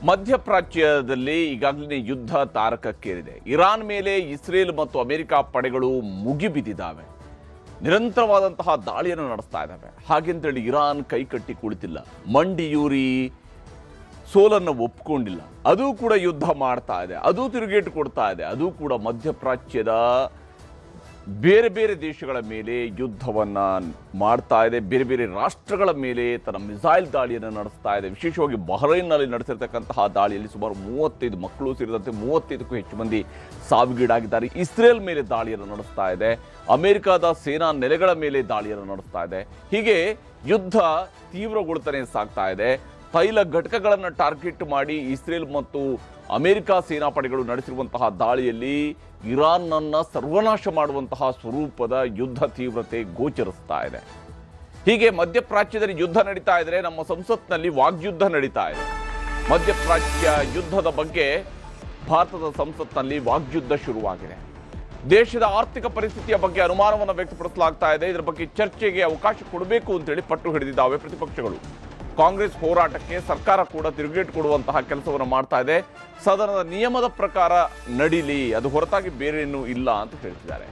ಮಧ್ಯಪ್ರಾಚ್ಯದಲ್ಲಿ ಈಗಾಗಲೇ ಯುದ್ಧ ತಾರಕಕ್ಕೇರಿದೆ. ಇರಾನ್ ಮೇಲೆ ಇಸ್ರೇಲ್ ಮತ್ತು ಅಮೆರಿಕ ಪಡೆಗಳು ಮುಗಿಬಿದ್ದಿದ್ದಾವೆ. ನಿರಂತರವಾದಂತಹ ದಾಳಿಯನ್ನು ನಡೆಸ್ತಾ ಇದ್ದಾವೆ. ಹಾಗೆಂತೇಳಿ ಇರಾನ್ ಕೈಕಟ್ಟಿ ಕುಳಿತಿಲ್ಲ, ಮಂಡಿಯೂರಿ ಸೋಲನ್ನು ಒಪ್ಕೊಂಡಿಲ್ಲ. ಅದು ಕೂಡ ಯುದ್ಧ ಮಾಡ್ತಾ ಇದೆ, ಅದು ತಿರುಗೇಟು ಕೊಡ್ತಾ ಇದೆ. ಅದು ಕೂಡ ಮಧ್ಯಪ್ರಾಚ್ಯದ ಬೇರೆ ಬೇರೆ ದೇಶಗಳ ಮೇಲೆ ಯುದ್ಧವನ್ನು ಮಾಡ್ತಾ ಇದೆ. ಬೇರೆ ಬೇರೆ ರಾಷ್ಟ್ರಗಳ ಮೇಲೆ ತನ್ನ ಮಿಸೈಲ್ ದಾಳಿಯನ್ನು ನಡೆಸ್ತಾ ಇದೆ. ವಿಶೇಷವಾಗಿ ಬಹ್ರೈನ್ನಲ್ಲಿ ನಡೆಸಿರ್ತಕ್ಕಂತಹ ದಾಳಿಯಲ್ಲಿ ಸುಮಾರು 35 ಮಕ್ಕಳು ಸೇರಿದಂತೆ 35ಕ್ಕೂ ಹೆಚ್ಚು ಮಂದಿ ಸಾವಿಗೀಡಾಗಿದ್ದಾರೆ. ಇಸ್ರೇಲ್ ಮೇಲೆ ದಾಳಿಯನ್ನು ನಡೆಸ್ತಾ ಇದೆ. ಅಮೆರಿಕದ ಸೇನಾ ನೆಲೆಗಳ ಮೇಲೆ ದಾಳಿಯನ್ನು ನಡೆಸ್ತಾ ಇದೆ. ಹೀಗೆ ಯುದ್ಧ ತೀವ್ರಗೊಳ್ತಾನೆ ಸಾಗ್ತಾ ಇದೆ. ತೈಲ ಘಟಕಗಳನ್ನು ಟಾರ್ಗೆಟ್ ಮಾಡಿ ಇಸ್ರೇಲ್ ಮತ್ತು ಅಮೆರಿಕ ಸೇನಾಪಡೆಗಳು ನಡೆಸಿರುವಂತಹ ದಾಳಿಯಲ್ಲಿ ಇರಾನ್ನನ್ನು ಸರ್ವನಾಶ ಮಾಡುವಂತಹ ಸ್ವರೂಪದ ಯುದ್ಧ ತೀವ್ರತೆ ಗೋಚರಿಸ್ತಾ ಇದೆ. ಹೀಗೆ ಮಧ್ಯಪ್ರಾಚ್ಯದಲ್ಲಿ ಯುದ್ಧ ನಡೀತಾ ಇದ್ರೆ ನಮ್ಮ ಸಂಸತ್ನಲ್ಲಿ ವಾಗ್ಯುದ್ಧ ನಡೀತಾ ಇದೆ. ಮಧ್ಯಪ್ರಾಚ್ಯ ಯುದ್ಧದ ಬಗ್ಗೆ ಭಾರತದ ಸಂಸತ್ನಲ್ಲಿ ವಾಗ್ಯುದ್ಧ ಶುರುವಾಗಿದೆ. ದೇಶದ ಆರ್ಥಿಕ ಪರಿಸ್ಥಿತಿಯ ಬಗ್ಗೆ ಅನುಮಾನವನ್ನು ವ್ಯಕ್ತಪಡಿಸಲಾಗ್ತಾ ಇದೆ. ಇದರ ಬಗ್ಗೆ ಚರ್ಚೆಗೆ ಅವಕಾಶ ಕೊಡಬೇಕು ಅಂತೇಳಿ ಪಟ್ಟು ಹಿಡಿದಿದ್ದಾವೆ ಪ್ರತಿಪಕ್ಷಗಳು. ಕಾಂಗ್ರೆಸ್ ಹೋರಾಟಕ್ಕೆ ಸರ್ಕಾರ ಕೂಡ ತಿರುಗೇಟು ಕೊಡುವಂತಹ ಕೆಲಸವನ್ನು ಮಾಡ್ತಾ ಇದೆ. ಸದನದ ನಿಯಮದ ಪ್ರಕಾರ ನಡೀಲಿ, ಅದು ಹೊರತಾಗಿ ಬೇರೆ ಏನೂ ಇಲ್ಲ ಅಂತ ಹೇಳ್ತಿದ್ದಾರೆ.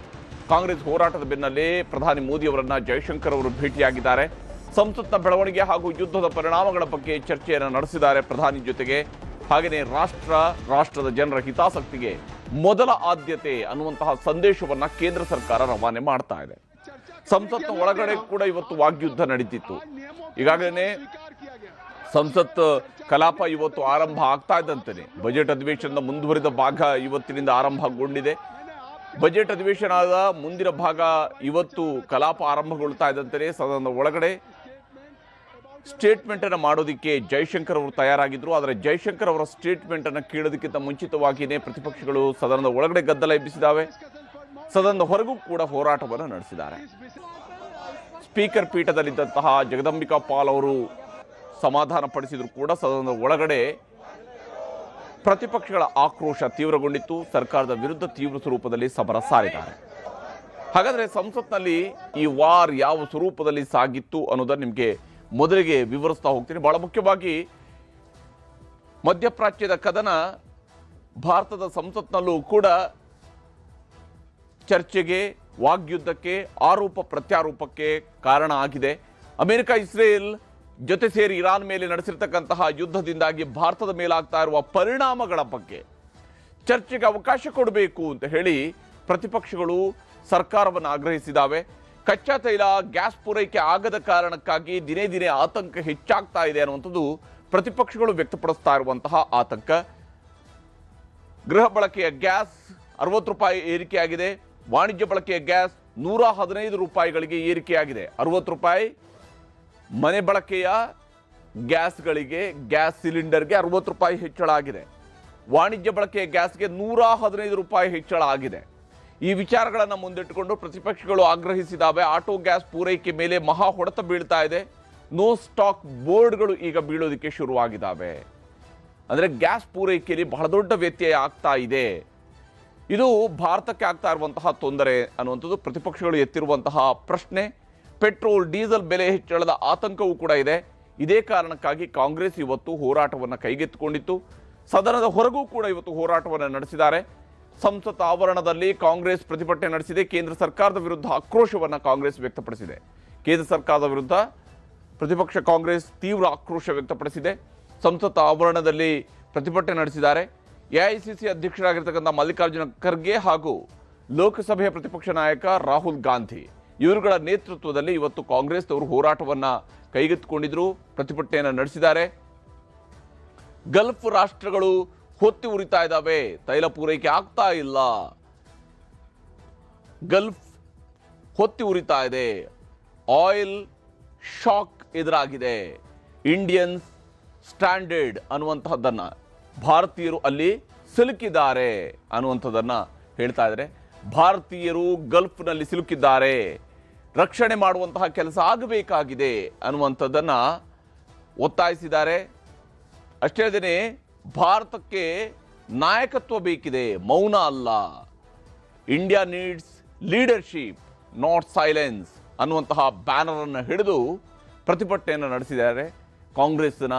ಕಾಂಗ್ರೆಸ್ ಹೋರಾಟದ ಬೆನ್ನಲ್ಲೇ ಪ್ರಧಾನಿ ಮೋದಿ ಅವರನ್ನ ಜೈಶಂಕರ್ ಅವರು ಭೇಟಿಯಾಗಿದ್ದಾರೆ. ಸಂಸತ್ನ ಬೆಳವಣಿಗೆ ಹಾಗೂ ಯುದ್ಧದ ಪರಿಣಾಮಗಳ ಬಗ್ಗೆ ಚರ್ಚೆಯನ್ನು ನಡೆಸಿದ್ದಾರೆ ಪ್ರಧಾನಿ ಜೊತೆಗೆ. ಹಾಗೆಯೇ ರಾಷ್ಟ್ರದ ಜನರ ಹಿತಾಸಕ್ತಿಗೆ ಮೊದಲ ಆದ್ಯತೆ ಅನ್ನುವಂತಹ ಸಂದೇಶವನ್ನ ಕೇಂದ್ರ ಸರ್ಕಾರ ರವಾನೆ ಮಾಡ್ತಾ ಇದೆ. ಸಂಸತ್ನ ಒಳಗಡೆ ಕೂಡ ಇವತ್ತು ವಾಗ್ಯುದ್ಧ ನಡೀತಿತ್ತು. ಈಗಾಗಲೇ ಸಂಸತ್ ಕಲಾಪ ಇವತ್ತು ಆರಂಭ ಆಗ್ತಾ ಇದ್ದಂತೆ ಬಜೆಟ್ ಅಧಿವೇಶನದ ಮುಂದುವರಿದ ಭಾಗ ಇವತ್ತಿನಿಂದ ಆರಂಭಗೊಂಡಿದೆ. ಬಜೆಟ್ ಅಧಿವೇಶನದ ಮುಂದಿನ ಭಾಗ ಇವತ್ತು ಕಲಾಪ ಆರಂಭಗೊಳ್ತಾ ಇದ್ದಂತೆ ಸದನದ ಒಳಗಡೆ ಸ್ಟೇಟ್ಮೆಂಟ್ ಅನ್ನು ಮಾಡೋದಕ್ಕೆ ಜೈಶಂಕರ್ ಅವರು ತಯಾರಾಗಿದ್ರು. ಆದರೆ ಜೈಶಂಕರ್ ಅವರ ಸ್ಟೇಟ್ಮೆಂಟ್ ಅನ್ನು ಕೇಳೋದಕ್ಕಿಂತ ಮುಂಚಿತವಾಗಿಯೇ ಪ್ರತಿಪಕ್ಷಗಳು ಸದನದ ಒಳಗಡೆ ಗದ್ದಲ ಎಬ್ಬಿಸಿದ್ದಾವೆ. ಸದನದ ಹೊರಗೂ ಕೂಡ ಹೋರಾಟವನ್ನು ನಡೆಸಿದ್ದಾರೆ. ಸ್ಪೀಕರ್ ಪೀಠದಲ್ಲಿದ್ದಂತಹ ಜಗದಂಬಿಕಾ ಪಾಲ್ ಅವರು ಸಮಾಧಾನ ಪಡಿಸಿದ್ರು ಕೂಡ ಸದನದ ಒಳಗಡೆ ಪ್ರತಿಪಕ್ಷಗಳ ಆಕ್ರೋಶ ತೀವ್ರಗೊಂಡಿತ್ತು. ಸರ್ಕಾರದ ವಿರುದ್ಧ ತೀವ್ರ ಸ್ವರೂಪದಲ್ಲಿ ಸಮರ ಸಾರಿದ್ದಾರೆ. ಹಾಗಾದ್ರೆ ಸಂಸತ್ನಲ್ಲಿ ಈ ವಾರ್ ಯಾವ ಸ್ವರೂಪದಲ್ಲಿ ಸಾಗಿತ್ತು ಅನ್ನೋದನ್ನು ನಿಮಗೆ ಮೊದಲಿಗೆ ವಿವರಿಸ್ತಾ ಹೋಗ್ತೀನಿ. ಬಹಳ ಮುಖ್ಯವಾಗಿ ಮಧ್ಯಪ್ರಾಚ್ಯದ ಕದನ ಭಾರತದ ಸಂಸತ್ನಲ್ಲೂ ಕೂಡ ಚರ್ಚೆಗೆ, ವಾಗ್ಯುದ್ಧಕ್ಕೆ, ಆರೋಪ ಪ್ರತ್ಯಾರೋಪಕ್ಕೆ ಕಾರಣ ಆಗಿದೆ. ಅಮೆರಿಕ ಇಸ್ರೇಲ್ ಜೊತೆ ಸೇರಿ ಇರಾನ್ ಮೇಲೆ ನಡೆಸಿರ್ತಕ್ಕಂತಹ ಯುದ್ಧದಿಂದಾಗಿ ಭಾರತದ ಮೇಲಾಗ್ತಾ ಇರುವ ಪರಿಣಾಮಗಳ ಬಗ್ಗೆ ಚರ್ಚೆಗೆ ಅವಕಾಶ ಕೊಡಬೇಕು ಅಂತ ಹೇಳಿ ಪ್ರತಿಪಕ್ಷಗಳು ಸರ್ಕಾರವನ್ನು ಆಗ್ರಹಿಸಿದ್ದಾವೆ. ಕಚ್ಚಾ ತೈಲ, ಗ್ಯಾಸ್ ಪೂರೈಕೆ ಆಗದ ಕಾರಣಕ್ಕಾಗಿ ದಿನೇ ದಿನೇ ಆತಂಕ ಹೆಚ್ಚಾಗ್ತಾ ಇದೆ ಅನ್ನುವಂಥದ್ದು ಪ್ರತಿಪಕ್ಷಗಳು ವ್ಯಕ್ತಪಡಿಸ್ತಾ ಇರುವಂತಹ ಆತಂಕ. ಗೃಹ ಬಳಕೆಯ ಗ್ಯಾಸ್ 60 ರೂಪಾಯಿ ಏರಿಕೆಯಾಗಿದೆ. ವಾಣಿಜ್ಯ ಬಳಕೆಯ ಗ್ಯಾಸ್ 115 ರೂಪಾಯಿಗಳಿಗೆ ಏರಿಕೆಯಾಗಿದೆ. 60 ರೂಪಾಯಿ ಮನೆ ಬಳಕೆಯ ಗ್ಯಾಸ್ಗಳಿಗೆ, ಗ್ಯಾಸ್ ಸಿಲಿಂಡರ್ಗೆ 60 ರೂಪಾಯಿ ಹೆಚ್ಚಳ ಆಗಿದೆ. ವಾಣಿಜ್ಯ ಬಳಕೆಯ ಗ್ಯಾಸ್ಗೆ 115 ರೂಪಾಯಿ ಹೆಚ್ಚಳ ಆಗಿದೆ. ಈ ವಿಚಾರಗಳನ್ನು ಮುಂದಿಟ್ಟುಕೊಂಡು ಪ್ರತಿಪಕ್ಷಗಳು ಆಗ್ರಹಿಸಿದ್ದಾವೆ. ಆಟೋ ಗ್ಯಾಸ್ ಪೂರೈಕೆ ಮೇಲೆ ಮಹಾ ಹೊಡೆತ ಬೀಳ್ತಾ ಇದೆ. ನೋ ಸ್ಟಾಕ್ ಬೋರ್ಡ್ಗಳು ಈಗ ಬೀಳೋದಕ್ಕೆ ಶುರುವಾಗಿದ್ದಾವೆ. ಅಂದರೆ ಗ್ಯಾಸ್ ಪೂರೈಕೆಯಲ್ಲಿ ಬಹಳ ದೊಡ್ಡ ವ್ಯತ್ಯಯ ಆಗ್ತಾ ಇದೆ. ಇದು ಭಾರತಕ್ಕೆ ಆಗ್ತಾ ಇರುವಂತಹ ತೊಂದರೆ ಅನ್ನುವಂಥದ್ದು ಪ್ರತಿಪಕ್ಷಗಳು ಎತ್ತಿರುವಂತಹ ಪ್ರಶ್ನೆ. ಪೆಟ್ರೋಲ್, ಡೀಸೆಲ್ ಬೆಲೆ ಹೆಚ್ಚಳದ ಆತಂಕವೂ ಕೂಡ ಇದೆ. ಇದೇ ಕಾರಣಕ್ಕಾಗಿ ಕಾಂಗ್ರೆಸ್ ಇವತ್ತು ಹೋರಾಟವನ್ನು ಕೈಗೆತ್ತಿಕೊಂಡಿತ್ತು. ಸದನದ ಹೊರಗೂ ಕೂಡ ಇವತ್ತು ಹೋರಾಟವನ್ನು ನಡೆಸಿದ್ದಾರೆ. ಸಂಸತ್ ಆವರಣದಲ್ಲಿ ಕಾಂಗ್ರೆಸ್ ಪ್ರತಿಭಟನೆ ನಡೆಸಿದೆ. ಕೇಂದ್ರ ಸರ್ಕಾರದ ವಿರುದ್ಧ ಆಕ್ರೋಶವನ್ನು ಕಾಂಗ್ರೆಸ್ ವ್ಯಕ್ತಪಡಿಸಿದೆ. ಕೇಂದ್ರ ಸರ್ಕಾರದ ವಿರುದ್ಧ ಪ್ರತಿಪಕ್ಷ ಕಾಂಗ್ರೆಸ್ ತೀವ್ರ ಆಕ್ರೋಶ ವ್ಯಕ್ತಪಡಿಸಿದೆ. ಸಂಸತ್ ಆವರಣದಲ್ಲಿ ಪ್ರತಿಭಟನೆ ನಡೆಸಿದ್ದಾರೆ. ಎಐಸಿಸಿ ಅಧ್ಯಕ್ಷರಾಗಿರ್ತಕ್ಕಂಥ ಮಲ್ಲಿಕಾರ್ಜುನ ಖರ್ಗೆ ಹಾಗೂ ಲೋಕಸಭೆಯ ಪ್ರತಿಪಕ್ಷ ನಾಯಕ ರಾಹುಲ್ ಗಾಂಧಿ ಇವರುಗಳ ನೇತೃತ್ವದಲ್ಲಿ ಇವತ್ತು ಕಾಂಗ್ರೆಸ್ನವರು ಹೋರಾಟವನ್ನು ಕೈಗೆತ್ತಿಕೊಂಡಿದ್ರು, ಪ್ರತಿಭಟನೆಯನ್ನು ನಡೆಸಿದ್ದಾರೆ. ಗಲ್ಫ್ ರಾಷ್ಟ್ರಗಳು ಹೊತ್ತಿ ಉರಿತಾ ಇದ್ದಾವೆ, ತೈಲ ಪೂರೈಕೆ ಆಗ್ತಾ ಇಲ್ಲ, ಗಲ್ಫ್ ಹೊತ್ತಿ ಉರಿತಾ ಇದೆ, ಆಯಿಲ್ ಶಾಕ್ ಎದುರಾಗಿದೆ, ಇಂಡಿಯನ್ ಸ್ಟ್ಯಾಂಡರ್ಡ್ ಅನ್ನುವಂತಹದ್ದನ್ನ ಭಾರತೀಯರು ಅಲ್ಲಿ ಸಿಲುಕಿದ್ದಾರೆ ಅನ್ನುವಂಥದ್ದನ್ನ ಹೇಳ್ತಾ ಇದ್ದಾರೆ. ಭಾರತೀಯರು ಗಲ್ಫ್ನಲ್ಲಿ ಸಿಲುಕಿದ್ದಾರೆ, ರಕ್ಷಣೆ ಮಾಡುವಂತಹ ಕೆಲಸ ಆಗಬೇಕಾಗಿದೆ ಅನ್ನುವಂಥದ್ದನ್ನ ಒತ್ತಾಯಿಸಿದ್ದಾರೆ. ಅಷ್ಟೇ ಅಲ್ಲದೆ ಭಾರತಕ್ಕೆ ನಾಯಕತ್ವ ಬೇಕಿದೆ, ಮೌನ ಅಲ್ಲ. India needs leadership not silence ಅನ್ನುವಂತಹ ಬ್ಯಾನರ್ ಅನ್ನು ಹಿಡಿದು ಪ್ರತಿಭಟನೆಯನ್ನು ನಡೆಸಿದ್ದಾರೆ. ಕಾಂಗ್ರೆಸ್ನ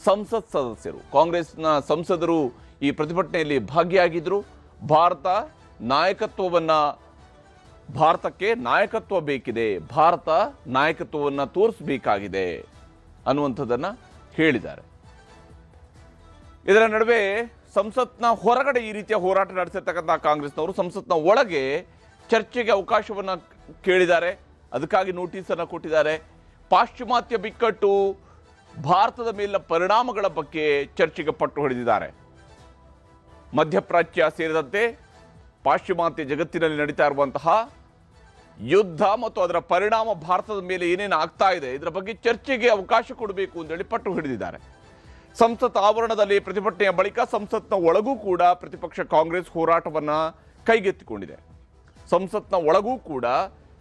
ಸಂಸತ್ ಸದಸ್ಯರು, ಕಾಂಗ್ರೆಸ್ನ ಸಂಸದರು ಈ ಪ್ರತಿಭಟನೆಯಲ್ಲಿ ಭಾಗಿಯಾಗಿದ್ದರು. ಭಾರತಕ್ಕೆ ನಾಯಕತ್ವ ಬೇಕಿದೆ, ಭಾರತ ನಾಯಕತ್ವವನ್ನು ತೋರಿಸಬೇಕಾಗಿದೆ ಅನ್ನುವಂಥದ್ದನ್ನು ಹೇಳಿದ್ದಾರೆ. ಇದರ ನಡುವೆ ಸಂಸತ್ನ ಹೊರಗಡೆ ಈ ರೀತಿಯ ಹೋರಾಟ ನಡೆಸಿರ್ತಕ್ಕಂಥ ಕಾಂಗ್ರೆಸ್ನವರು ಸಂಸತ್ನ ಒಳಗೆ ಚರ್ಚೆಗೆ ಅವಕಾಶವನ್ನು ಕೇಳಿದ್ದಾರೆ. ಅದಕ್ಕಾಗಿ ನೋಟಿಸನ್ನು ಕೊಟ್ಟಿದ್ದಾರೆ. ಪಾಶ್ಚಿಮಾತ್ಯ ಬಿಕ್ಕಟ್ಟು, ಭಾರತದ ಮೇಲಿನ ಪರಿಣಾಮಗಳ ಬಗ್ಗೆ ಚರ್ಚೆಗೆ ಪಟ್ಟು ಹಿಡಿದಿದ್ದಾರೆ. ಮಧ್ಯಪ್ರಾಚ್ಯ ಸೇರಿದಂತೆ ಪಾಶ್ಚಿಮಾತ್ಯ ಜಗತ್ತಿನಲ್ಲಿ ನಡೀತಾ ಇರುವಂತಹ ಯುದ್ಧ ಮತ್ತು ಅದರ ಪರಿಣಾಮ ಭಾರತದ ಮೇಲೆ ಏನೇನು ಆಗ್ತಾ ಇದೆ ಇದರ ಬಗ್ಗೆ ಚರ್ಚೆಗೆ ಅವಕಾಶ ಕೊಡಬೇಕು ಅಂತೇಳಿ ಪಟ್ಟು ಹಿಡಿದಿದ್ದಾರೆ. ಸಂಸತ್ ಆವರಣದಲ್ಲಿ ಪ್ರತಿಭಟನೆಯ ಬಳಿಕ ಸಂಸತ್ನ ಒಳಗೂ ಕೂಡ ಪ್ರತಿಪಕ್ಷ ಕಾಂಗ್ರೆಸ್ ಹೋರಾಟವನ್ನು ಕೈಗೆತ್ತಿಕೊಂಡಿದೆ. ಸಂಸತ್ನ ಒಳಗೂ ಕೂಡ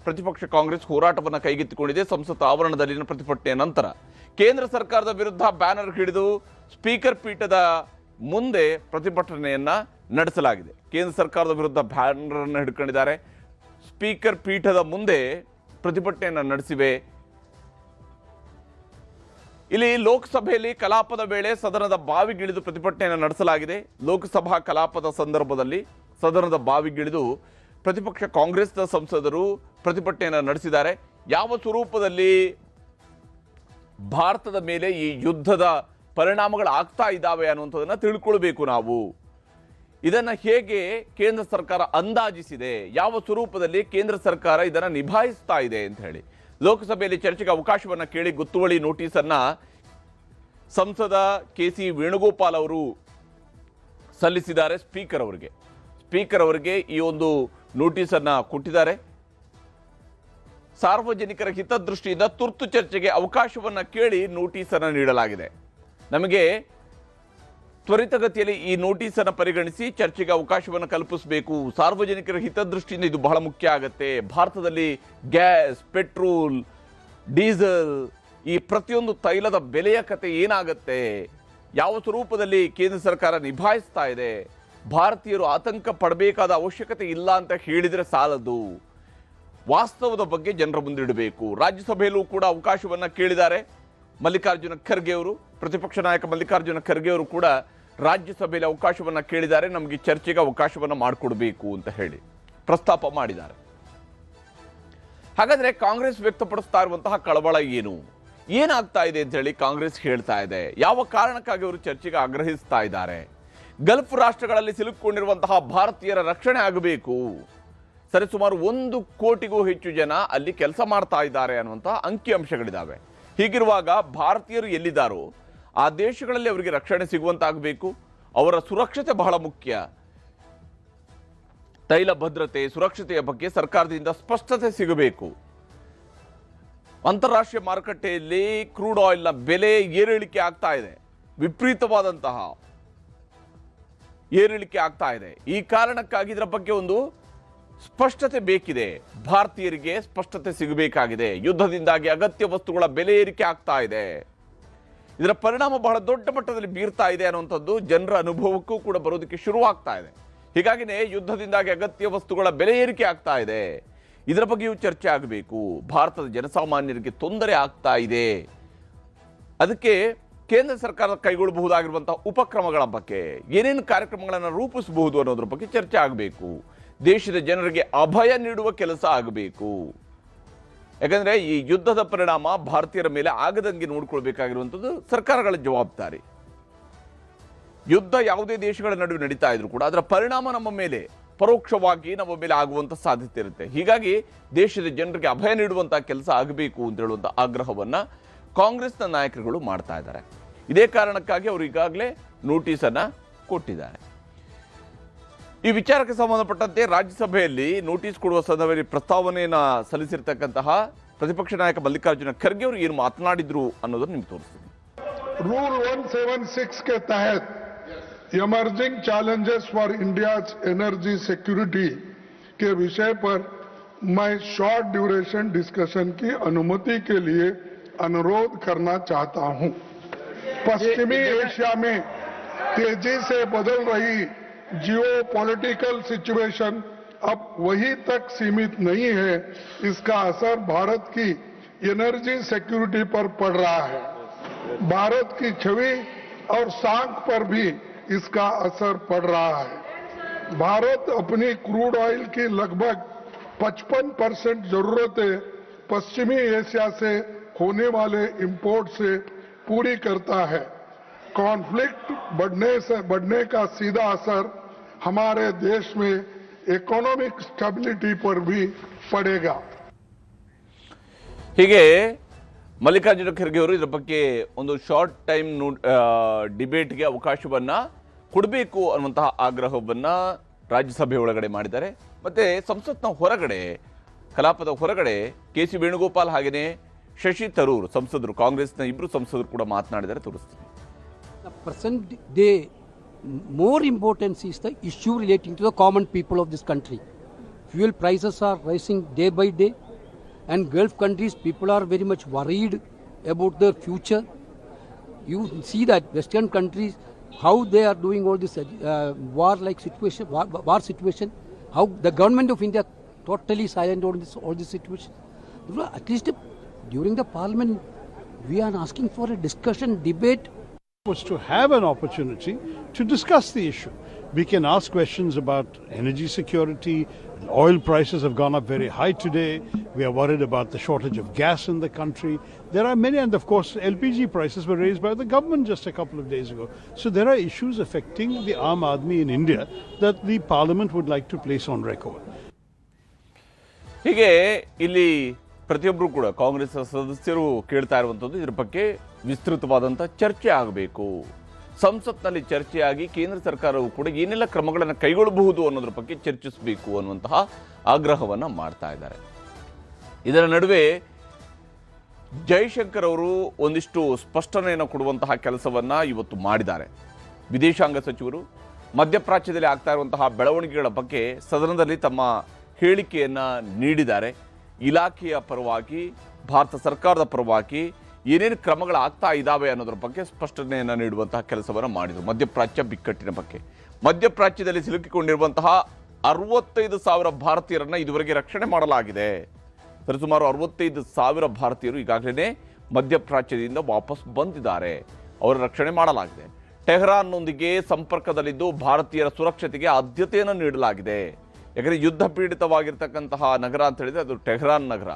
ಪ್ರತಿಪಕ್ಷ ಕಾಂಗ್ರೆಸ್ ಹೋರಾಟವನ್ನು ಕೈಗೆತ್ತಿಕೊಂಡಿದೆ. ಸಂಸತ್ ಆವರಣದಲ್ಲಿನ ಪ್ರತಿಭಟನೆಯ ನಂತರ ಕೇಂದ್ರ ಸರ್ಕಾರದ ವಿರುದ್ಧ ಬ್ಯಾನರ್ ಹಿಡಿದು ಸ್ಪೀಕರ್ ಪೀಠದ ಮುಂದೆ ಪ್ರತಿಭಟನೆಯನ್ನ ನಡೆಸಲಾಗಿದೆ. ಕೇಂದ್ರ ಸರ್ಕಾರದ ವಿರುದ್ಧ ಬ್ಯಾನರ್ ಅನ್ನು ಹಿಡ್ಕೊಂಡಿದ್ದಾರೆ. ಸ್ಪೀಕರ್ ಪೀಠದ ಮುಂದೆ ಪ್ರತಿಭಟನೆಯನ್ನು ನಡೆಸಿವೆ. ಇಲ್ಲಿ ಲೋಕಸಭೆಯಲ್ಲಿ ಕಲಾಪದ ವೇಳೆ ಸದನದ ಬಾವಿಗಿಳಿದು ಪ್ರತಿಭಟನೆಯನ್ನು ನಡೆಸಲಾಗಿದೆ. ಲೋಕಸಭಾ ಕಲಾಪದ ಸಂದರ್ಭದಲ್ಲಿ ಸದನದ ಬಾವಿಗಿಳಿದು ಪ್ರತಿಪಕ್ಷ ಕಾಂಗ್ರೆಸ್ನ ಸಂಸದರು ಪ್ರತಿಭಟನೆಯನ್ನು ನಡೆಸಿದ್ದಾರೆ. ಯಾವ ಸ್ವರೂಪದಲ್ಲಿ ಭಾರತದ ಮೇಲೆ ಈ ಯುದ್ಧದ ಪರಿಣಾಮಗಳು ಆಗ್ತಾ ಇದ್ದಾವೆ ಅನ್ನುವಂಥದ್ದನ್ನು ತಿಳ್ಕೊಳ್ಬೇಕು ನಾವು. ಇದನ್ನು ಹೇಗೆ ಕೇಂದ್ರ ಸರ್ಕಾರ ಅಂದಾಜಿಸಿದೆ, ಯಾವ ಸ್ವರೂಪದಲ್ಲಿ ಕೇಂದ್ರ ಸರ್ಕಾರ ಇದನ್ನು ನಿಭಾಯಿಸ್ತಾ ಇದೆ ಅಂತ ಹೇಳಿ ಲೋಕಸಭೆಯಲ್ಲಿ ಚರ್ಚೆಗೆ ಅವಕಾಶವನ್ನು ಕೇಳಿ ಗೊತ್ತುವಳಿ ನೋಟಿಸನ್ನು ಸಂಸದ KC ವೇಣುಗೋಪಾಲ್ ಅವರು ಸಲ್ಲಿಸಿದ್ದಾರೆ. ಸ್ಪೀಕರ್ ಅವರಿಗೆ ಈ ಒಂದು ನೋಟಿಸನ್ನು ಕೊಟ್ಟಿದ್ದಾರೆ. ಸಾರ್ವಜನಿಕರ ಹಿತದೃಷ್ಟಿಯಿಂದ ತುರ್ತು ಚರ್ಚೆಗೆ ಅವಕಾಶವನ್ನು ಕೇಳಿ ನೋಟಿಸನ್ನು ನೀಡಲಾಗಿದೆ. ನಮಗೆ ತ್ವರಿತಗತಿಯಲ್ಲಿ ಈ ನೋಟಿಸನ್ನು ಪರಿಗಣಿಸಿ ಚರ್ಚೆಗೆ ಅವಕಾಶವನ್ನು ಕಲ್ಪಿಸಬೇಕು. ಸಾರ್ವಜನಿಕರ ಹಿತದೃಷ್ಟಿಯಿಂದ ಇದು ಬಹಳ ಮುಖ್ಯ ಆಗುತ್ತೆ. ಭಾರತದಲ್ಲಿ ಗ್ಯಾಸ್, ಪೆಟ್ರೋಲ್, ಡೀಸೆಲ್, ಈ ಪ್ರತಿಯೊಂದು ತೈಲದ ಬೆಲೆಯ ಕತೆ ಏನಾಗುತ್ತೆ, ಯಾವ ಸ್ವರೂಪದಲ್ಲಿ ಕೇಂದ್ರ ಸರ್ಕಾರ ನಿಭಾಯಿಸ್ತಾ ಇದೆ, ಭಾರತೀಯರು ಆತಂಕ ಪಡಬೇಕಾದ ಅವಶ್ಯಕತೆ ಇಲ್ಲ ಅಂತ ಹೇಳಿದರೆ ಸಾಲದು. ವಾಸ್ತವದ ಬಗ್ಗೆ ಜನರ ಮುಂದಿಡಬೇಕು. ರಾಜ್ಯಸಭೆಯಲ್ಲೂ ಕೂಡ ಅವಕಾಶವನ್ನು ಕೇಳಿದ್ದಾರೆ. ಮಲ್ಲಿಕಾರ್ಜುನ ಖರ್ಗೆ ಅವರು, ಪ್ರತಿಪಕ್ಷ ನಾಯಕ ಮಲ್ಲಿಕಾರ್ಜುನ ಖರ್ಗೆ ಅವರು ಕೂಡ ರಾಜ್ಯಸಭೆಯಲ್ಲಿ ಅವಕಾಶವನ್ನು ಕೇಳಿದ್ದಾರೆ. ನಮಗೆ ಚರ್ಚೆಗೆ ಅವಕಾಶವನ್ನು ಮಾಡಿಕೊಡ್ಬೇಕು ಅಂತ ಹೇಳಿ ಪ್ರಸ್ತಾಪ ಮಾಡಿದ್ದಾರೆ. ಹಾಗಾದ್ರೆ ಕಾಂಗ್ರೆಸ್ ವ್ಯಕ್ತಪಡಿಸ್ತಾ ಇರುವಂತಹ ಕಳವಳ ಏನಾಗ್ತಾ ಇದೆ ಅಂತ ಹೇಳಿ ಕಾಂಗ್ರೆಸ್ ಹೇಳ್ತಾ ಇದೆ. ಯಾವ ಕಾರಣಕ್ಕಾಗಿ ಅವರು ಚರ್ಚೆಗೆ ಆಗ್ರಹಿಸ್ತಾ ಇದ್ದಾರೆ? ಗಲ್ಫ್ ರಾಷ್ಟ್ರಗಳಲ್ಲಿ ಸಿಲುಕಿಕೊಂಡಿರುವಂತಹ ಭಾರತೀಯರ ರಕ್ಷಣೆ ಆಗಬೇಕು. ಸರಿಸುಮಾರು 1 ಕೋಟಿಗೂ ಹೆಚ್ಚು ಜನ ಅಲ್ಲಿ ಕೆಲಸ ಮಾಡ್ತಾ ಇದ್ದಾರೆ ಅನ್ನುವಂತಹ ಅಂಕಿಅಂಶಗಳಿದ್ದಾವೆ. ಹೀಗಿರುವಾಗ ಭಾರತೀಯರು ಎಲ್ಲಿದ್ದಾರೋ ಆ ದೇಶಗಳಲ್ಲಿ ಅವರಿಗೆ ರಕ್ಷಣೆ ಸಿಗುವಂತಾಗಬೇಕು. ಅವರ ಸುರಕ್ಷತೆ ಬಹಳ ಮುಖ್ಯ. ತೈಲ ಭದ್ರತೆ, ಸುರಕ್ಷತೆಯ ಬಗ್ಗೆ ಸರ್ಕಾರದಿಂದ ಸ್ಪಷ್ಟತೆ ಸಿಗಬೇಕು. ಅಂತಾರಾಷ್ಟ್ರೀಯ ಮಾರುಕಟ್ಟೆಯಲ್ಲಿ ಕ್ರೂಡ್ ಆಯಿಲ್ನ ಬೆಲೆ ಏರಿಳಿಕೆ ಆಗ್ತಾ ಇದೆ, ವಿಪರೀತವಾದಂತಹ ಏರಿಳಿಕೆ ಆಗ್ತಾ ಇದೆ. ಈ ಕಾರಣಕ್ಕಾಗಿ ಇದರ ಬಗ್ಗೆ ಒಂದು ಸ್ಪಷ್ಟತೆ ಬೇಕಿದೆ. ಭಾರತೀಯರಿಗೆ ಸ್ಪಷ್ಟತೆ ಸಿಗಬೇಕಾಗಿದೆ. ಯುದ್ಧದಿಂದಾಗಿ ಅಗತ್ಯ ವಸ್ತುಗಳ ಬೆಲೆ ಏರಿಕೆ ಆಗ್ತಾ ಇದೆ. ಇದರ ಪರಿಣಾಮ ಬಹಳ ದೊಡ್ಡ ಮಟ್ಟದಲ್ಲಿ ಬೀರ್ತಾ ಇದೆ ಅನ್ನುವಂಥದ್ದು ಜನರ ಅನುಭವಕ್ಕೂ ಕೂಡ ಬರೋದಕ್ಕೆ ಶುರುವಾಗ್ತಾ ಇದೆ. ಹೀಗಾಗಿನೇ ಯುದ್ಧದಿಂದಾಗಿ ಅಗತ್ಯ ವಸ್ತುಗಳ ಬೆಲೆ ಏರಿಕೆ ಆಗ್ತಾ ಇದೆ. ಇದರ ಬಗ್ಗೆಯೂ ಚರ್ಚೆ ಆಗಬೇಕು. ಭಾರತದ ಜನಸಾಮಾನ್ಯರಿಗೆ ತೊಂದರೆ ಆಗ್ತಾ ಇದೆ. ಅದಕ್ಕೆ ಕೇಂದ್ರ ಸರ್ಕಾರ ಕೈಗೊಳ್ಳಬಹುದಾಗಿರುವಂತಹ ಉಪಕ್ರಮಗಳ ಬಗ್ಗೆ, ಏನೇನು ಕಾರ್ಯಕ್ರಮಗಳನ್ನು ರೂಪಿಸಬಹುದು ಅನ್ನೋದ್ರ ಬಗ್ಗೆ ಚರ್ಚೆ ಆಗಬೇಕು. ದೇಶದ ಜನರಿಗೆ ಅಭಯ ನೀಡುವ ಕೆಲಸ ಆಗಬೇಕು. ಯಾಕಂದ್ರೆ ಈ ಯುದ್ಧದ ಪರಿಣಾಮ ಭಾರತೀಯರ ಮೇಲೆ ಆಗದಂಗೆ ನೋಡ್ಕೊಳ್ಬೇಕಾಗಿರುವಂಥದ್ದು ಸರ್ಕಾರಗಳ ಜವಾಬ್ದಾರಿ. ಯುದ್ಧ ಯಾವುದೇ ದೇಶಗಳ ನಡುವೆ ನಡೀತಾ ಇದ್ರು ಕೂಡ ಅದರ ಪರಿಣಾಮ ನಮ್ಮ ಮೇಲೆ ಪರೋಕ್ಷವಾಗಿ ನಮ್ಮ ಮೇಲೆ ಆಗುವಂಥ ಸಾಧ್ಯತೆ ಇರುತ್ತೆ. ಹೀಗಾಗಿ ದೇಶದ ಜನರಿಗೆ ಅಭಯ ನೀಡುವಂತಹ ಕೆಲಸ ಆಗಬೇಕು ಅಂತ ಹೇಳುವಂಥ ಆಗ್ರಹವನ್ನ ಕಾಂಗ್ರೆಸ್ನ ನಾಯಕರುಗಳು ಮಾಡ್ತಾ ಇದ್ದಾರೆ. ಇದೇ ಕಾರಣಕ್ಕಾಗಿ ಅವರು ಈಗಾಗಲೇ ನೋಟಿಸನ್ನು ಕೊಟ್ಟಿದ್ದಾರೆ. ಈ ವಿಚಾರಕ್ಕೆ ಸಂಬಂಧಪಟ್ಟಂತೆ ರಾಜ್ಯಸಭೆಯಲ್ಲಿ ನೋಟಿಸ್ ಕೊಡುವ ಸಂದರ್ಭದಲ್ಲಿ ಪ್ರಸ್ತಾವನೆಯನ್ನು ಸಲ್ಲಿಸಿರ್ತಕ್ಕಂತಹ ಪ್ರತಿಪಕ್ಷ ನಾಯಕ ಮಲ್ಲಿಕಾರ್ಜುನ ಖರ್ಗೆ ಅವರು ಏನು ಮಾತನಾಡಿದ್ರು ಅನ್ನೋದನ್ನು ನಿಮ್ಗೆ ತೋರಿಸ್ತೀನಿ. रूल 176 के तहत emerging challenges for India's energy security के विषय पर मैं शॉर्ट ड्यूरेशन डिस्कशन की अनुमति के लिए अनुरोध करना चाहता हूं। पश्चिमी एशिया में तेजी से बदल रही जियोपॉलिटिकल सिचुएशन अब वहीं तक सीमित नहीं है, इसका असर भारत की एनर्जी सिक्योरिटी पर पड़ रहा है। भारत की छवि और साख पर भी इसका असर पड़ रहा है। भारत अपनी क्रूड ऑयल की लगभग 55% जरूरतें पश्चिमी एशिया से होने वाले इंपोर्ट से पूरी करता है। कॉन्फ्लिक्ट बढ़ने का सीधा असर हमारे देश में इकोनॉमिक स्टेबिलिटी पर भी पड़ेगा। ಹೀಗೆ ಮಲ್ಲಿಕಾರ್ಜುನ ಖರ್ಗೆ ಅವರು ಇದರ ಬಗ್ಗೆ ಒಂದು ಶಾರ್ಟ್ ಟೈಮ್ ಡಿಬೇಟ್ಗೆ ಅವಕಾಶವನ್ನ ಕೊಡಬೇಕು ಅನ್ನುವಂತಹ ಆಗ್ರಹವನ್ನ ರಾಜ್ಯಸಭೆ ಒಳಗಡೆ ಮಾಡಿದ್ದಾರೆ. ಮತ್ತೆ ಸಂಸತ್ನ ಹೊರಗಡೆ, ಕಲಾಪದ ಹೊರಗಡೆ ಕೆ.ಸಿ. ವೇಣುಗೋಪಾಲ್ ಹಾಗೆಯೇ ಶಶಿ ತರೂರ್ ಸಂಸದರು, ಕಾಂಗ್ರೆಸ್ನ ಇಬ್ಬರು ಸಂಸದರು ಕೂಡ ಮಾತನಾಡಿದ್ದಾರೆ. ತೋರಿಸ್ತೀನಿ. The present day, more importance is the issue relating to the common people of this country. Fuel prices are rising day by day, and Gulf countries people are very much worried about their future. You see that Western countries, how they are doing all this war-like situation, war situation, how the government of India totally silent on all this situation. At least during the parliament, we are asking for a discussion, debate. Was to have an opportunity to discuss the issue. We can ask questions about energy security. Oil prices have gone up very high today. We are worried about the shortage of gas in the country. There are many, and of course LPG prices were raised by the government just a couple of days ago. So there are issues affecting the Aam Aadmi in India that the parliament would like to place on record. ಹೀಗೆ ಇಲ್ಲಿ ಪ್ರತಿಯೊಬ್ಬರು ಕೂಡ ಕಾಂಗ್ರೆಸ್ ಸದಸ್ಯರು ಕೇಳ್ತಾ ಇರುವಂಥದ್ದು ಇದರ ಬಗ್ಗೆ ವಿಸ್ತೃತವಾದಂಥ ಚರ್ಚೆ ಆಗಬೇಕು. ಸಂಸತ್ನಲ್ಲಿ ಚರ್ಚೆಯಾಗಿ ಕೇಂದ್ರ ಸರ್ಕಾರವು ಕೂಡ ಏನೆಲ್ಲ ಕ್ರಮಗಳನ್ನು ಕೈಗೊಳ್ಳಬಹುದು ಅನ್ನೋದ್ರ ಬಗ್ಗೆ ಚರ್ಚಿಸಬೇಕು ಅನ್ನುವಂತಹ ಆಗ್ರಹವನ್ನು ಮಾಡ್ತಾ ಇದ್ದಾರೆ. ಇದರ ನಡುವೆ ಜೈಶಂಕರ್ ಅವರು ಒಂದಿಷ್ಟು ಸ್ಪಷ್ಟನೆಯನ್ನು ಕೊಡುವಂತಹ ಕೆಲಸವನ್ನು ಇವತ್ತು ಮಾಡಿದ್ದಾರೆ. ವಿದೇಶಾಂಗ ಸಚಿವರು ಮಧ್ಯಪ್ರಾಚ್ಯದಲ್ಲಿ ಆಗ್ತಾ ಇರುವಂತಹ ಬೆಳವಣಿಗೆಗಳ ಬಗ್ಗೆ ಸದನದಲ್ಲಿ ತಮ್ಮ ಹೇಳಿಕೆಯನ್ನು ನೀಡಿದ್ದಾರೆ. ಇಲಾಖೆಯ ಪರವಾಗಿ, ಭಾರತ ಸರ್ಕಾರದ ಪರವಾಗಿ ಏನೇನು ಕ್ರಮಗಳಾಗ್ತಾ ಇದ್ದಾವೆ ಅನ್ನೋದ್ರ ಬಗ್ಗೆ ಸ್ಪಷ್ಟನೆಯನ್ನು ನೀಡುವಂತಹ ಕೆಲಸವನ್ನು ಮಾಡಿದರು. ಮಧ್ಯಪ್ರಾಚ್ಯ ಬಿಕ್ಕಟ್ಟಿನ ಬಗ್ಗೆ, ಮಧ್ಯಪ್ರಾಚ್ಯದಲ್ಲಿ ಸಿಲುಕಿಕೊಂಡಿರುವಂತಹ 65,000 ಭಾರತೀಯರನ್ನು ಇದುವರೆಗೆ ರಕ್ಷಣೆ ಮಾಡಲಾಗಿದೆ. ಸರಿಸುಮಾರು 65,000 ಭಾರತೀಯರು ಈಗಾಗಲೇ ಮಧ್ಯಪ್ರಾಚ್ಯದಿಂದ ವಾಪಸ್ ಬಂದಿದ್ದಾರೆ. ಅವರ ರಕ್ಷಣೆ ಮಾಡಲಾಗಿದೆ. ಟೆಹರಾನ್ನೊಂದಿಗೆ ಸಂಪರ್ಕದಲ್ಲಿದ್ದು ಭಾರತೀಯರ ಸುರಕ್ಷತೆಗೆ ಆದ್ಯತೆಯನ್ನು ನೀಡಲಾಗಿದೆ. ಯಾಕಂದರೆ ಯುದ್ಧ ಪೀಡಿತವಾಗಿರ್ತಕ್ಕಂತಹ ನಗರ ಅಂತ ಹೇಳಿದರೆ ಅದು ಟೆಹರಾನ್ ನಗರ.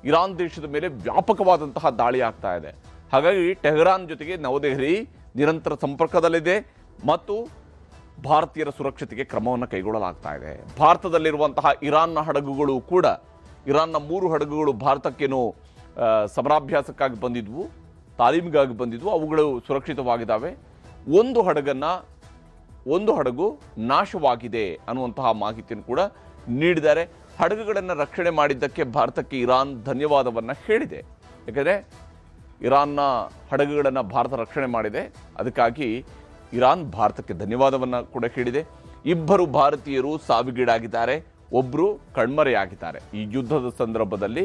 ಇರಾನ್ ದೇಶದ ಮೇಲೆ ವ್ಯಾಪಕವಾದಂತಹ ದಾಳಿ ಆಗ್ತಾ ಇದೆ. ಹಾಗಾಗಿ ಟೆಹರಾನ್ ಜೊತೆಗೆ ನವದೆಹಲಿ ನಿರಂತರ ಸಂಪರ್ಕದಲ್ಲಿದೆ ಮತ್ತು ಭಾರತೀಯರ ಸುರಕ್ಷತೆಗೆ ಕ್ರಮವನ್ನು ಕೈಗೊಳ್ಳಲಾಗ್ತಾ ಇದೆ. ಭಾರತದಲ್ಲಿರುವಂತಹ ಇರಾನ್ನ ಹಡಗುಗಳು ಕೂಡ, ಇರಾನ್ನ 3 ಹಡಗುಗಳು ಭಾರತಕ್ಕೇನೋ ಸಮರಾಭ್ಯಾಸಕ್ಕಾಗಿ ಬಂದಿದ್ವು, ತಾಲೀಮಿಗಾಗಿ ಬಂದಿದ್ವು, ಅವುಗಳು ಸುರಕ್ಷಿತವಾಗಿದ್ದಾವೆ. ಒಂದು ಹಡಗು ನಾಶವಾಗಿದೆ ಅನ್ನುವಂತಹ ಮಾಹಿತಿಯನ್ನು ಕೂಡ ನೀಡಿದ್ದಾರೆ. ಹಡಗುಗಳನ್ನು ರಕ್ಷಣೆ ಮಾಡಿದ್ದಕ್ಕೆ ಭಾರತಕ್ಕೆ ಇರಾನ್ ಧನ್ಯವಾದವನ್ನು ಹೇಳಿದೆ. ಯಾಕಂದರೆ ಇರಾನ್ನ ಹಡಗುಗಳನ್ನು ಭಾರತ ರಕ್ಷಣೆ ಮಾಡಿದೆ, ಅದಕ್ಕಾಗಿ ಇರಾನ್ ಭಾರತಕ್ಕೆ ಧನ್ಯವಾದವನ್ನು ಕೂಡ ಹೇಳಿದೆ. 2 ಭಾರತೀಯರು ಸಾವಿಗೀಡಾಗಿದ್ದಾರೆ, ಒಬ್ಬರು ಕಣ್ಮರೆಯಾಗಿದ್ದಾರೆ. ಈ ಯುದ್ಧದ ಸಂದರ್ಭದಲ್ಲಿ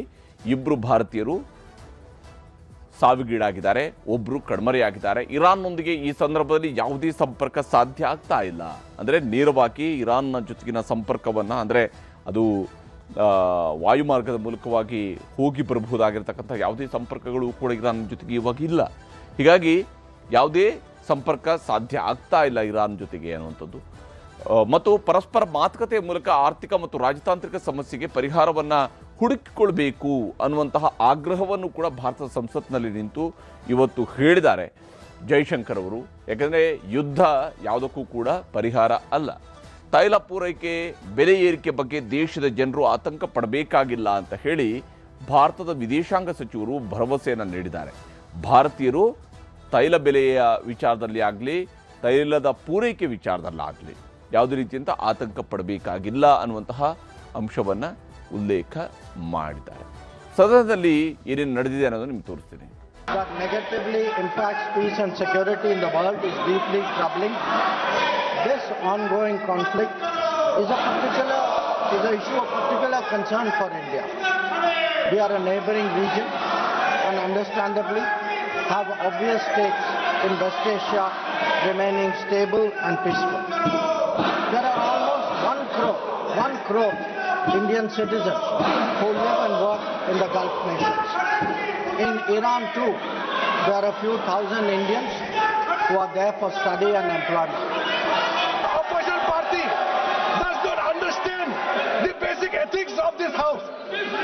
2 ಭಾರತೀಯರು ಸಾವಿಗೀಡಾಗಿದ್ದಾರೆ, ಒಬ್ಬರು ಕಣ್ಮರೆಯಾಗಿದ್ದಾರೆ. ಇರಾನ್ನೊಂದಿಗೆ ಈ ಸಂದರ್ಭದಲ್ಲಿ ಯಾವುದೇ ಸಂಪರ್ಕ ಸಾಧ್ಯ ಆಗ್ತಾ ಇಲ್ಲ. ಅಂದರೆ ನೇರವಾಗಿ ಇರಾನ್ನ ಜೊತೆಗಿನ ಸಂಪರ್ಕವನ್ನು, ಅಂದರೆ ಅದು ವಾಯುಮಾರ್ಗದ ಮೂಲಕವಾಗಿ ಹೋಗಿ ಬರಬಹುದಾಗಿರ್ತಕ್ಕಂಥ ಯಾವುದೇ ಸಂಪರ್ಕಗಳು ಕೂಡ ಇರಾನ್ ಜೊತೆಗೆ ಇವಾಗ ಇಲ್ಲ. ಹೀಗಾಗಿ ಯಾವುದೇ ಸಂಪರ್ಕ ಸಾಧ್ಯ ಆಗ್ತಾ ಇಲ್ಲ ಇರಾನ್ ಜೊತೆಗೆ ಅನ್ನುವಂಥದ್ದು. ಮತ್ತು ಪರಸ್ಪರ ಮಾತುಕತೆಯ ಮೂಲಕ ಆರ್ಥಿಕ ಮತ್ತು ರಾಜತಾಂತ್ರಿಕ ಸಮಸ್ಯೆಗೆ ಪರಿಹಾರವನ್ನು ಹುಡುಕಿಕೊಳ್ಬೇಕು ಅನ್ನುವಂತಹ ಆಗ್ರಹವನ್ನು ಕೂಡ ಭಾರತದ ಸಂಸತ್ನಲ್ಲಿ ನಿಂತು ಇವತ್ತು ಹೇಳಿದ್ದಾರೆ ಜೈಶಂಕರ್ ಅವರು. ಯಾಕಂದರೆ ಯುದ್ಧ ಯಾವುದಕ್ಕೂ ಕೂಡ ಪರಿಹಾರ ಅಲ್ಲ. ತೈಲ ಪೂರೈಕೆ ಬೆಲೆ ಏರಿಕೆ ಬಗ್ಗೆ ದೇಶದ ಜನರು ಆತಂಕ ಪಡಬೇಕಾಗಿಲ್ಲ ಅಂತ ಹೇಳಿ ಭಾರತದ ವಿದೇಶಾಂಗ ಸಚಿವರು ಭರವಸೆಯನ್ನು ನೀಡಿದ್ದಾರೆ. ಭಾರತೀಯರು ತೈಲ ಬೆಲೆಯ ವಿಚಾರದಲ್ಲಿ ಆಗಲಿ, ತೈಲದ ಪೂರೈಕೆ ವಿಚಾರದಲ್ಲಾಗಲಿ ಯಾವುದೇ ರೀತಿಯಂತ ಆತಂಕ ಪಡಬೇಕಾಗಿಲ್ಲ ಅನ್ನುವಂತಹ ಅಂಶವನ್ನು ಉಲ್ಲೇಖ ಮಾಡಿದ್ದಾರೆ. ಸದನದಲ್ಲಿ ಏನೇನು ನಡೆದಿದೆ ಅನ್ನೋದು ನಿಮ್ಗೆ ತೋರಿಸ್ತೀನಿ. That negatively impacts peace and security in the world is deeply troubling. This ongoing conflict is an issue of particular concern for India. We are a neighboring region and understandably have obvious stakes in West Asia remaining stable and peaceful. There are almost 1 crore Indian citizens who live and work in the Gulf nations. In Iran too, there are a few thousand Indians who are there for study and employment. The opposition party does not understand the basic ethics of this house,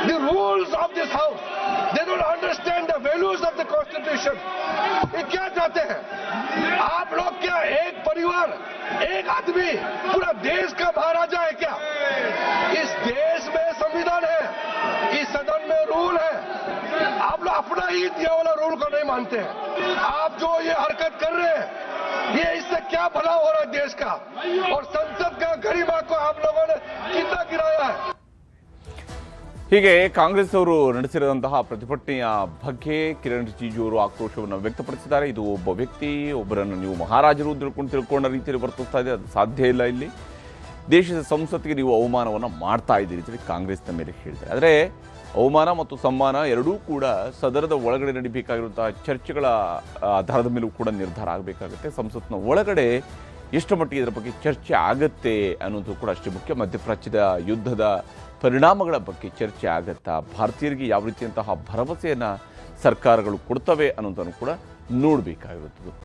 the rules of this house. They don't understand the values of the constitution. ये क्या चाहते हैं? आप लोग क्या एक परिवार, एक आदमी पूरा देश का महाराजा है क्या? इस देश में संविधान है, इस सदन में रूल है। आप लोग अपना ही दिया वाला रूल को नहीं मानते हैं। आप जो ये हरकत कर रहे हैं, ये इससे क्या भला हो रहा है देश का? और संसद का गरिमा को आप लोगों ने कितना गिराया है? ಹೀಗೆ ಕಾಂಗ್ರೆಸ್ ಅವರು ನಡೆಸಿರುವಂತಹ ಪ್ರತಿಭಟನೆಯ ಬಗ್ಗೆ ಕಿರಣ್ ರಿಜಿಜು ಅವರು ಆಕ್ರೋಶವನ್ನು ವ್ಯಕ್ತಪಡಿಸಿದ್ದಾರೆ. ಇದು ಒಬ್ಬ ವ್ಯಕ್ತಿ ಒಬ್ಬರನ್ನು ನೀವು ಮಹಾರಾಜರು ತಿಳ್ಕೊಂಡ ರೀತಿಯಲ್ಲಿ ವರ್ತಿಸ್ತಾ ಇದೆ, ಅದು ಸಾಧ್ಯ ಇಲ್ಲ. ಇಲ್ಲಿ ದೇಶದ ಸಂಸತ್ತಿಗೆ ನೀವು ಅವಮಾನವನ್ನು ಮಾಡ್ತಾ ಇದ್ದೀರಿ ಅಂತೇಳಿ ಕಾಂಗ್ರೆಸ್ನ ಮೇಲೆ ಹೇಳಿದ್ದಾರೆ. ಆದರೆ ಅವಮಾನ ಮತ್ತು ಸಮ್ಮಾನ ಎರಡೂ ಕೂಡ ಸದನದ ಒಳಗಡೆ ನಡೀಬೇಕಾಗಿರುವಂತಹ ಚರ್ಚೆಗಳ ಆಧಾರದ ಮೇಲೂ ಕೂಡ ನಿರ್ಧಾರ ಆಗಬೇಕಾಗುತ್ತೆ. ಸಂಸತ್ನ ಒಳಗಡೆ ಎಷ್ಟು ಮಟ್ಟಿಗೆ ಇದರ ಬಗ್ಗೆ ಚರ್ಚೆ ಆಗತ್ತೆ ಅನ್ನೋದು ಕೂಡ ಅಷ್ಟೇ ಮುಖ್ಯ. ಮಧ್ಯಪ್ರಾಚ್ಯದ ಯುದ್ಧದ ಪರಿಣಾಮಗಳ ಬಗ್ಗೆ ಚರ್ಚೆ ಆಗತ್ತಾ, ಭಾರತೀಯರಿಗೆ ಯಾವ ರೀತಿಯಂತಹ ಭರವಸೆಯನ್ನು ಸರ್ಕಾರಗಳು ಕೊಡ್ತವೆ ಅನ್ನೋದನ್ನು ಕೂಡ ನೋಡಬೇಕಾಗಿರುತ್ತದೆ.